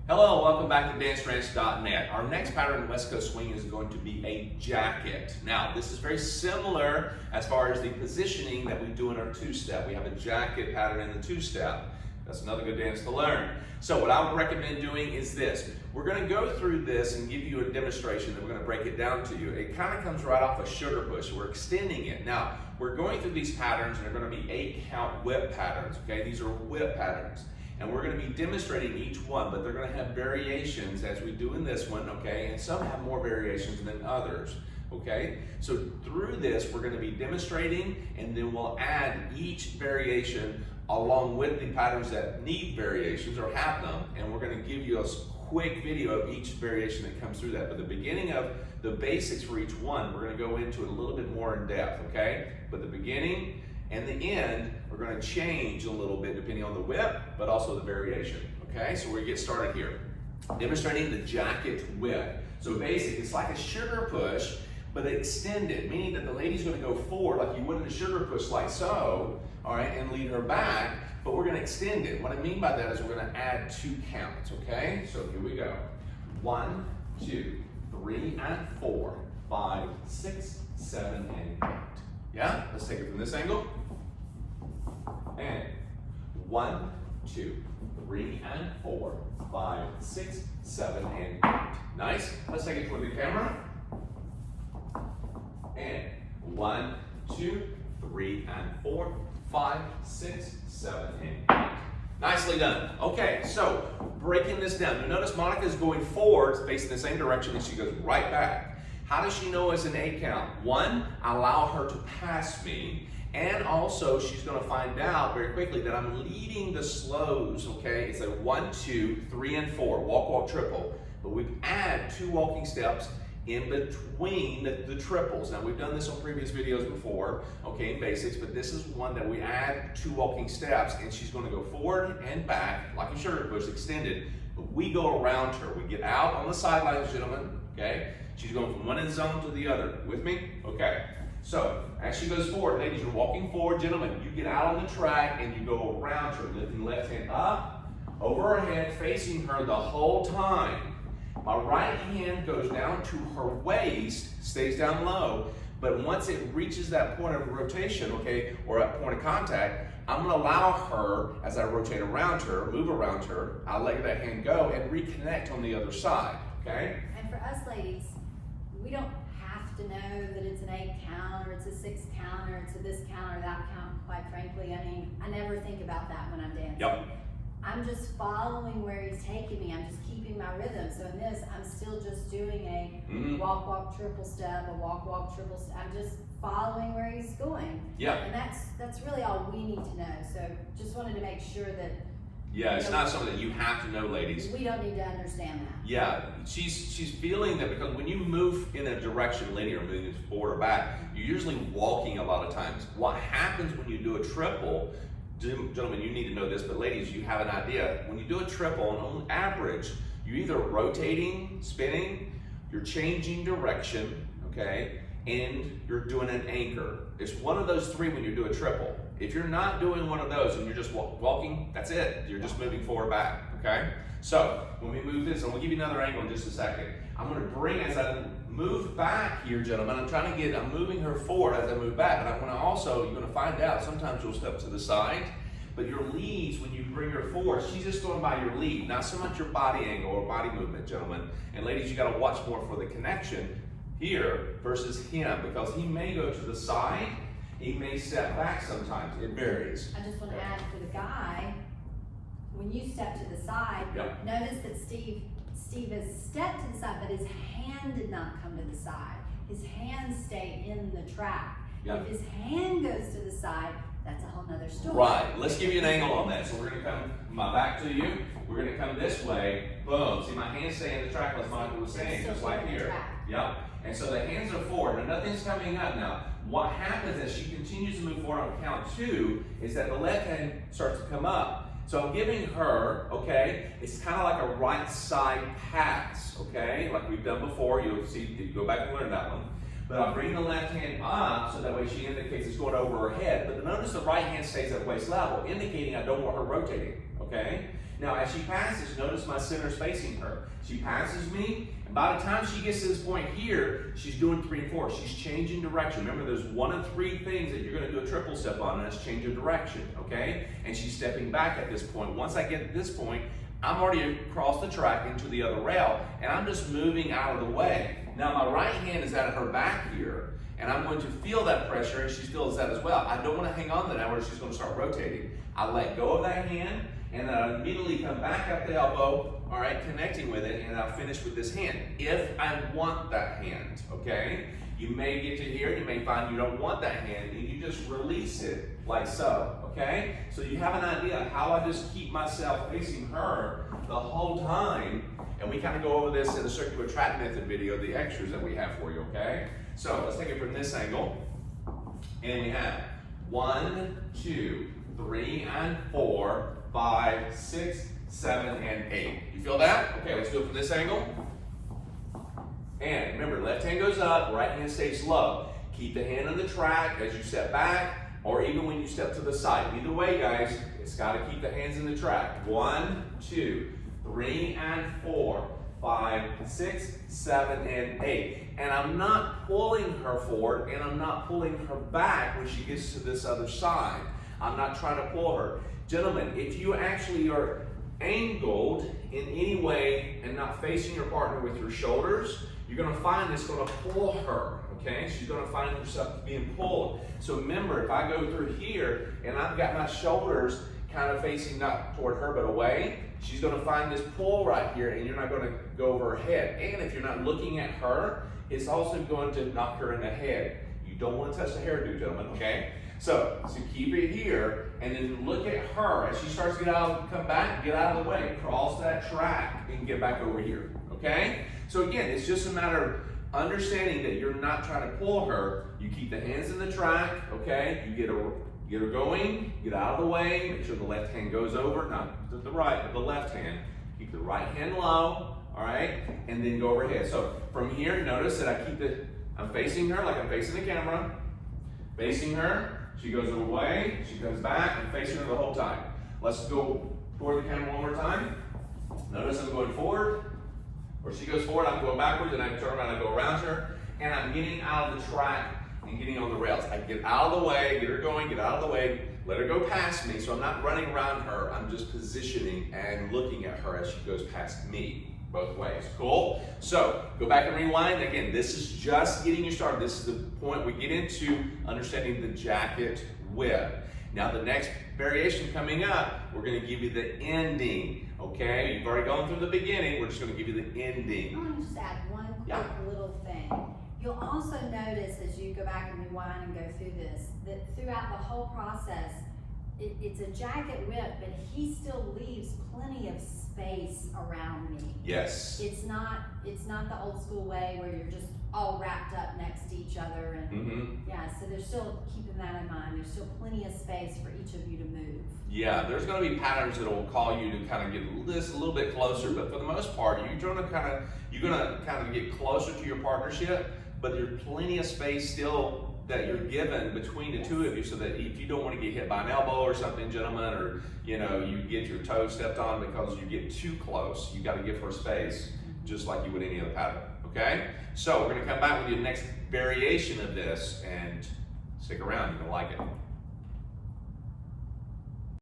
Hello, welcome back to danceranch.net. Our next pattern in West Coast Swing is going to be a jacket. Now, this is very similar as far as the positioning that we do in our two-step. We have a jacket pattern in the two-step. That's another good dance to learn. So what I would recommend doing is this. We're going to go through this and give you a demonstration, then we're going to break it down to you. It kind of comes right off a sugar push. We're extending it. Now, we're going through these patterns, and they're going to be 8-count whip patterns, okay? These are whip patterns. And we're going to be demonstrating each one, but they're going to have variations as we do in this one, okay? And some have more variations than others, okay? So through this, we're going to be demonstrating, and then we'll add each variation along with the patterns that need variations or have them, and we're going to give you a quick video of each variation that comes through that. But the beginning of the basics for each one, we're going to go into it a little bit more in depth, okay? But the beginning and the end, we're going to change a little bit depending on the whip, but also the variation, okay? So we're going to get started here. Demonstrating the jacket whip. So basically, it's like a sugar push, but extended, meaning that the lady's going to go forward like you would in a sugar push, like so, all right, and lead her back, but we're going to extend it. What I mean by that is we're going to add 2 counts, okay? So here we go. 1, 2, 3, and 4, 5, 6, 7, and 8. Yeah? Let's take it from this angle. And 1, 2, 3, and 4, 5, 6, 7, and 8. Nice. Let's take it toward the camera. And 1, 2, 3, and 4, 5, 6, 7, and 8. Nicely done. Okay, so breaking this down. You'll notice Monica is going forward, facing the same direction, and she goes right back. How does she know it's an 8 count? 1, allow her to pass me. And also, she's going to find out very quickly that I'm leading the slows, okay? It's a 1, 2, 3, and 4, walk, walk, triple. But we add 2 walking steps in between the triples. Now, we've done this on previous videos before, okay, in basics, but this is one that we add 2 walking steps, and she's going to go forward and back, like a sugar push, extended. But we go around her. We get out on the sidelines, gentlemen, okay? She's going from one end zone to the other. With me? Okay. So, as she goes forward, ladies, you're walking forward, gentlemen, you get out on the track and you go around her, lifting the left hand up, over her head, facing her the whole time. My right hand goes down to her waist, stays down low, but once it reaches that point of rotation, okay, or that point of contact, I'm going to allow her, as I rotate around her, move around her, I'll let that hand go and reconnect on the other side, okay? And for us ladies, we don't have to know that it's an 8 count or it's a 6 count or it's a this count or that count, quite frankly. I mean, I never think about that when I'm dancing. Yep. I'm just following where he's taking me. I'm just keeping my rhythm. So in this, I'm still just doing a walk, walk, triple step, a walk, walk, triple step. I'm just following where he's going. Yeah. And that's really all we need to know. So just wanted to make sure that yeah, it's not something that you have to know, ladies. we don't need to understand that. Yeah, she's feeling that because when you move in a direction, linear, moving forward or back, you're usually walking a lot of times. What happens when you do a triple, gentlemen, you need to know this, but ladies, you have an idea. When you do a triple, on average, you're either rotating, spinning, you're changing direction, okay, and you're doing an anchor. It's one of those 3 when you do a triple. If you're not doing one of those and you're just walking, that's it. You're just moving forward back, okay? So when we move this, and we'll give you another angle in just a second. I'm gonna bring, as I move back here, gentlemen, I'm moving her forward as I move back, but I'm gonna also, you're gonna find out, sometimes you'll step to the side, but your leads, when you bring her forward, she's just going by your lead, not so much your body angle or body movement, gentlemen. And ladies, you gotta watch more for the connection here versus him, because he may go to the side, he may step back sometimes, it varies. I just want to add for the guy, when you step to the side, Yep. notice that Steve has stepped to the side, but his hand did not come to the side. His hand stayed in the track. Yep. If his hand goes to the side, that's a whole nother story. Right, let's give you an angle on that. So we're gonna come my back to you, we're gonna come this way, boom. See, my hands stay in the track as Michael was saying, just like here. Yep, and so the hands are forward, and nothing's coming up now. What happens as she continues to move forward on count 2 is that the left hand starts to come up. So I'm giving her, okay, it's kind of like a right side pass, okay, like we've done before. You'll see, you go back and learn that one. But I'm bringing the left hand up so that way she indicates it's going over her head. But notice the right hand stays at waist level, indicating I don't want her rotating, okay? Now, as she passes, notice my center's facing her. She passes me, and by the time she gets to this point here, she's doing 3 and 4. She's changing direction. Remember, there's 1 of 3 things that you're going to do a triple step on, and that's change of direction, okay? And she's stepping back at this point. Once I get to this point, I'm already across the track into the other rail, and I'm just moving out of the way. Now, my right hand is at her back here, and I'm going to feel that pressure, and she feels that as well. I don't want to hang on to that where she's going to start rotating. I let go of that hand, and then I immediately come back up the elbow, all right, connecting with it, and I'll finish with this hand, if I want that hand, okay? You may get to here, you may find you don't want that hand, and you just release it like so, okay? So you have an idea how I just keep myself facing her the whole time, and we kind of go over this in the circular trap method video, the extras that we have for you, okay? So let's take it from this angle, and we have 1, 2, 3, and 4, 5, 6, 7, and 8. You feel that? Okay, let's do it from this angle. And remember, left hand goes up, right hand stays low. Keep the hand on the track as you step back, or even when you step to the side. Either way, guys, it's got to keep the hands in the track. 1, 2, 3, and 4, 5, 6, 7, and 8. And I'm not pulling her forward, and I'm not pulling her back when she gets to this other side. I'm not trying to pull her. Gentlemen, if you actually are angled in any way and not facing your partner with your shoulders, you're going to find it's going to pull her, okay? She's going to find herself being pulled. So remember, if I go through here and I've got my shoulders kind of facing not toward her but away, she's going to find this pull right here, and you're not going to go over her head. And if you're not looking at her, it's also going to knock her in the head. You don't want to touch the hairdo, gentlemen, okay? So keep it here, and then look at her as she starts to get out, come back, get out of the way, cross that track, and get back over here, okay? So again, it's just a matter of understanding that you're not trying to pull her. You keep the hands in the track, okay? You get her going, get out of the way, make sure the left hand goes over, not the right, but the left hand. Keep the right hand low, all right? And then go overhead. So from here, notice that I'm facing her like I'm facing the camera, facing her. She goes away, she comes back, I'm facing her the whole time. Let's go toward the camera one more time. Notice I'm going forward, or she goes forward, I'm going backwards, and I turn around and go around her, and I'm getting out of the track and getting on the rails. I get out of the way, get her going, get out of the way, let her go past me, so I'm not running around her, I'm just positioning and looking at her as she goes past me. Both ways. Cool? So, go back and rewind. Again, this is just getting you started. This is the point we get into understanding the jacket width. Now, the next variation coming up, we're going to give you the ending. Okay? You've already gone through the beginning. We're just going to give you the ending. I want to just add one quick little thing. You'll also notice as you go back and rewind and go through this, that throughout the whole process, it's a jacket width, but he still leaves plenty of space around me. Yes. It's not the old school way where you're just all wrapped up next to each other, and yeah, so there's still keeping that in mind. There's still plenty of space for each of you to move. Yeah, there's going to be patterns that will call you to kind of get this a little bit closer, but for the most part, you're going to kind of get closer to your partnership, but there's plenty of space still that you're given between the two of you, so that if you don't want to get hit by an elbow or something, gentlemen, or you get your toe stepped on because you get too close, you got to give her space, just like you would any other pattern. Okay? So we're going to come back with the next variation of this, and stick around, you're going to like it.